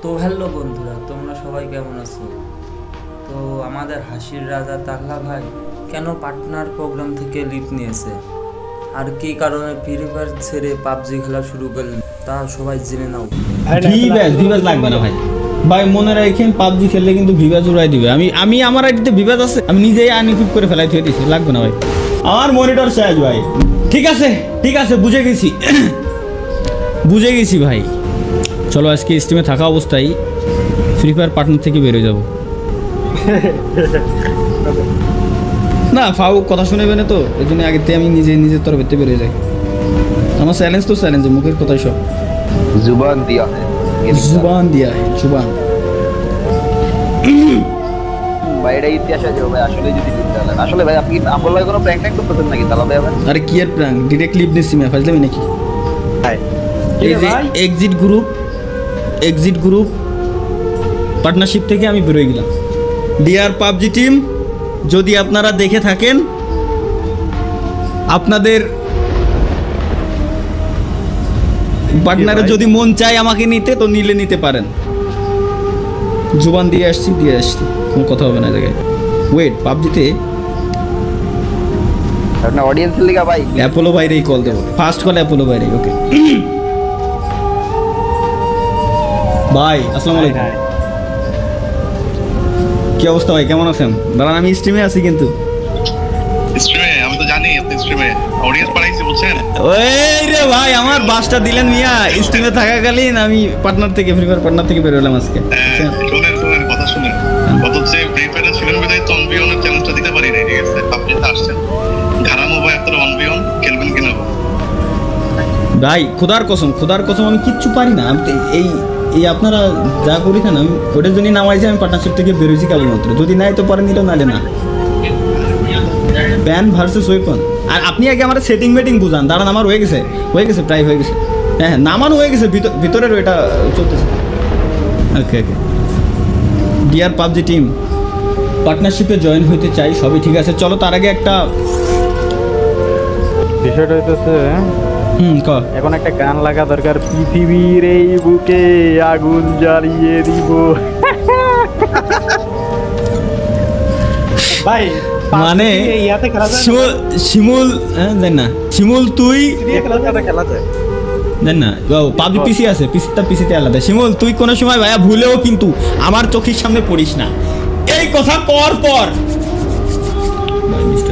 তো হ্যালো বন্ধুরা, তোমরা সবাই কেমন আছো? তো আমাদের হাসির রাজা তাল্লা ভাই কেন পার্টনার প্রোগ্রাম থেকে লিভ নিয়েছে আর কী কারণে ফ্রি ফায়ার ছেড়ে পাবজি খেলা শুরু করলেন তা সবাই জেনে নাও। ভিভাস লাগবে না ভাই। ভাই মনে রাখেন, পাবজি খেললে কিন্তু ভিভাস উড়াই দিবে। আমি আমার আইডিতে ভিভাস আছে, আমি নিজেই আনইকুইপ করে ফেলাই থুয়ে দিছি, লাগবে না ভাই। আমার মনিটর শেষ ভাই। ঠিক আছে বুঝে গেছি বুঝে গেছি ভাই। চলো আজকে স্টিমে থাকা অবস্থায় ফ্রি ফায়ার পার্টনার থেকে বেরোয় যাব। না ফাউ কথা শুনেবে না তো, এই জন্য আগেতে আমি নিজের তরফেতে বেরিয়ে যাই। আমার চ্যালেঞ্জ তো চ্যালেঞ্জ, মুখের কথাই সব। जुबान दिया है জুবান ভাই এটা ইতিহাস আছে ভাই। আসলে যদি করতে হলেন আসলে ভাই আপনি আমল ভাই কোনো প্র্যাঙ্ক করতেছেন নাকি তালা ভাই? আবার আরে কি আর প্রাং, ডিরেক্ট লিভ নিচ্ছি আমি, ফাজলামি নাকি? ভাই এই যে এক্সিট গ্রুপ পার্টনারশিপ থেকে আমি বেরোয় গেলাম। ডিআর পাবজি টিম, যদি আপনারা দেখে থাকেন, আপনাদের পার্টনারে যদি মন চায় আমাকে নিতে, তো নিতে পারেন। জুবান দিয়ে আসছি কোনো কথা হবে না জায়গায়। ওয়েট, পাবজিতে আপনার অডিয়েন্সের লিগা ভাই অ্যাপোলো বাইরেই কল দেবো, ফার্স্ট কল অ্যাপোলো বাইরে। ওকে ভাই, আসসালামু আলাইকুম। কি অবস্থা ভাই, কেমন আছেন? দাঁড়ান, আমি স্ট্রিমে আছি কিন্তু। স্ট্রিমে আমি তো জানি আপনি স্ট্রিমে অডিয়েন্স বাড়াইছি বুঝছেন। ওই রে ভাই, আমার বাসটা দিলেন মিয়া। স্ট্রিমে থাকাকালীন আমি পার্টনার থেকে ফ্রি ফায়ার পার্টনার থেকে বেরোলাম আজকে। শুনেন কথা শুনেন। গত যে ফ্রি ফায়ারে ছিলেন বিদায় তো অনবিয়নের চ্যালেঞ্জটা দিতে পারি নাই, ঠিক আছে? আপনি তো আসছেন ঘাড়ামো ভাই, আপনারা অনবিয়ন খেলবেন কিনা? ভাই খোদার কসম আমি কিচ্ছু পারি না। আমি তো এই আপনারা যা করি না, আমি ওটার জন্যই নামাইছি। আমি পার্টনারশিপ থেকে বেরোইছি কেবলমাত্র, যদি নাই তো পরে নিলেও নালে না। Ban versus weapon. আর আপনি আগে আমার সেটিং বুঝান। দাঁড়ান, আমার হয়ে গেছে প্রায় হয়ে গেছে। হ্যাঁ নামানো হয়ে গেছে, ভিতরের ওইটা চলতেছে। ওকে ডিয়ার পাবজি টিম, পার্টনারশিপে জয়েন হইতে চাই, সবই ঠিক আছে। চলো তার আগে একটা বিষয়টা হইতেছে, ক এখন একটা গান লাগা দরকার। পৃথিবীর এই বুকে আগুন জ্বালিয়ে দিব। ভাই মানে ইয়াতে খেলা যায় শিমুল, জান না শিমুল, তুই খেলা যায় জান না পাবজি পিসি আছে, পিসিতে আলাদা। শিমুল তুই কোনো সময় ভাইয়া ভুলেও কিন্তু আমার চোখের সামনে পড়িস না, এই কথা কর পর।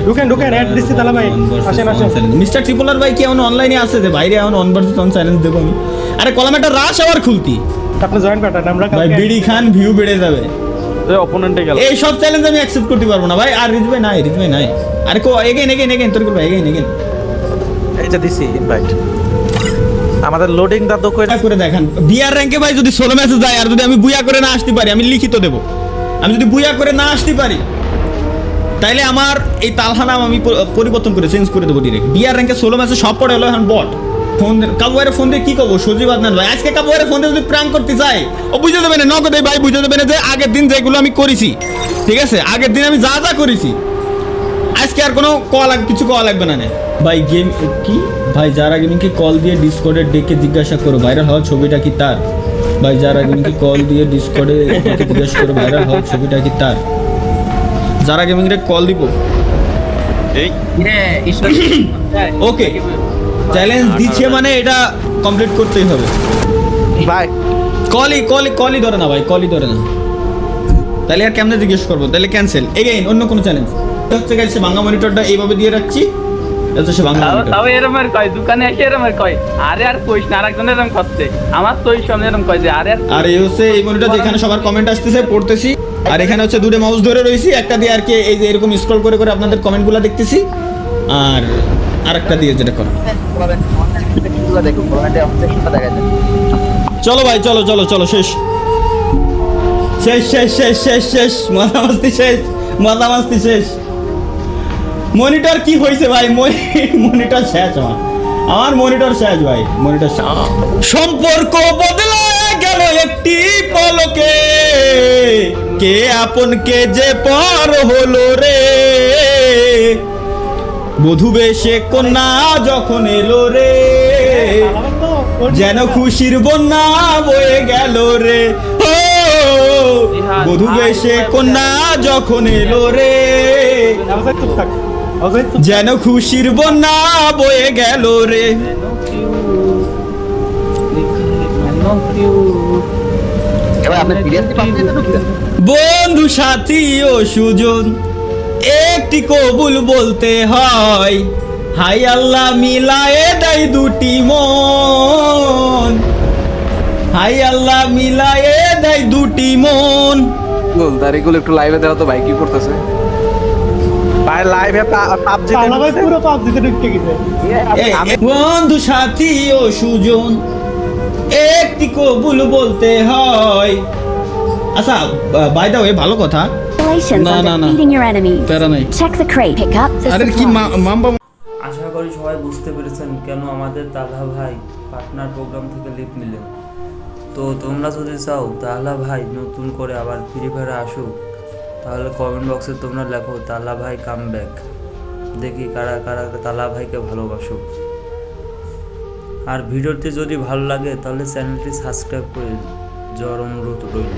ঢুকেন অ্যাড দিচ্ছি তাহলে ভাই। আসেন মিস্টার ট্রিপলার ভাই কি এখন অনলাইনে আছে? যে বাইরে এখন অন ভার্সেস অন চ্যালেঞ্জ দেবো আমি। আরে কলাম একটা রাশ আবার খুলতি আপনি জয়েন পাঠান, আমরা ভাই বিডি খান ভিউ বেড়ে যাবে। অপোনেন্টে গেল। এই সব চ্যালেঞ্জ আমি অ্যাকসেপ্ট করতে পারবো না ভাই। আর রিজ ভাই নাই। আরে কো এগেইন তোর ভাই এগেইন এই যে দিছি ইনভাইট। আমাদের লোডিং দা তো করে দেখান। বিআর র্যাঙ্কে ভাই যদি 16 ম্যাচে যায়, আর যদি আমি বুয়া করে না আসতে পারি, আমি লিখিত দেব। আমি যদি বুয়া করে না আসতে পারি, তাইলে আমার এই তালহা নাম আমি পরিবর্তন করে চেঞ্জ করে দেবো ডিরেক্ট। বিআর র্যাঙ্কে 16 ম্যাচে সব পড়ে হলো এখন বট। ফোন কাবুয়ারে ফোন দিয়ে কি করবো? সজীব আদনান ভাই আজকে কাবুয়ারে ফোন দিয়ে যদি প্র্যাঙ্ক করতে চাই, ও বুঝে দেবে না নগদে ভাই, বুঝে দেবে না যে আগের দিন যেগুলো আমি করেছি, ঠিক আছে, আগের দিন আমি যা করেছি, আজকে আর কোনো কিছু কল লাগবে না। ভাই গেম কি ভাই, যারা গেমিংকে কল দিয়ে ডিসকর্ডে ডেকে জিজ্ঞাসা করো ভাইরাল হওয়ার ছবিটা কি তার। ভাই যারা গেমিংকে কল দিয়ে ডিসকর্ডে জিজ্ঞাসা করো ভাইরাল হওয়ার ছবিটা কি তার। যারা গেমিংরে কল দিব, ওকে চ্যালেঞ্জ দিচ্ছে মানে এটা কমপ্লিট করতেই হবে ভাই। কলই ধরে না ভাই, কলই ধরে না। তাহলে আর কেমনে জিজ্ঞেস করবো? তাহলে ক্যান্সেল এগেইন, অন্য কোনো চ্যালেঞ্জ হচ্ছে। গেছে বাংলা মনিটরটা এইভাবে দিয়ে রাখছি, সে বাংলা মনিটর। তাও এরম আর কয় দোকানে এসে এরম আর কয় আরে আর কইস না, আরেকজন এরম করছে আমার তো ওই সামনে এরম কয় যে আরে আর এই হচ্ছে এই মনিটর যেখানে সবার কমেন্ট আসতেছে পড়তেছি। আর এখানে হচ্ছে দুটো মাউস ধরে রয়েছি, একটা দিয়ে আর কি এই যে এরকম স্ক্রল করে আপনাদের কমেন্টগুলো দেখতেছি, আর আরেকটা দিয়ে যেটা করো। দেখুন কমেন্টে আমাদের সাথে দেখা যায়। চলো ভাই চলো শেষ মাতামাস্তি শেষ। মনিটর কি হয়েছে ভাই? মনিটর শেষ, আমার মনিটর শেষ ভাই, মনিটর শেষ। সম্পর্ক বদলে গেল একটি পলকে, কে আপন কে যে পর হলো রে। বধূ বেশে কন্যা যখন এলো রে, যেন খুশির বন্যা বয়ে গেল রে। বধূ বেশে কন্যা যখন এলো রে, যেন খুশির বন্যা বয়ে গেল রে। এবার আপনি সিরিয়াসলি পাবলিতে ঢুকছেন? বন্ধু সাথী ও সুজন একটি কবুল বলতে হয়, হাই আল্লাহ মিলায়ে দেয় দুটি মন, হাই আল্লাহ মিলায়ে দেয় দুটি মন। দাড়িগুলো একটু লাইভে দেওয়া তো ভাই কি করতেছে? ভাই লাইভে পাবজিতে বন্ধু সাথী ও সুজন একটি কবুল বলতে হয়। আচ্ছা বাই দা ওয়ে, ভালো কথা। Congratulations No, on no, no. defeating your enemies. প্যারা নাই। Check the crate. Pick up the আরে কি supplies. মাম্বা আশা করি সবাই বুঝতে পেরেছেন কেন আমাদের তালহা ভাই পার্টনার প্রোগ্রাম থেকে লিভ নিলেন। তো তোমরা যদি চাও তালহা ভাই নতুন করে আবার ফ্রি ফায়ারে আসুক, তাহলে কমেন্ট বক্সে তোমরা লেখো তালহা ভাই কাম ব্যাক। দেখি কারা কারা তালহা ভাইকে ভালোবাসো। আর ভিডিওটি যদি ভালো লাগে তাহলে চ্যানেলটি সাবস্ক্রাইব করে যাওয়ার অনুরোধ রইল।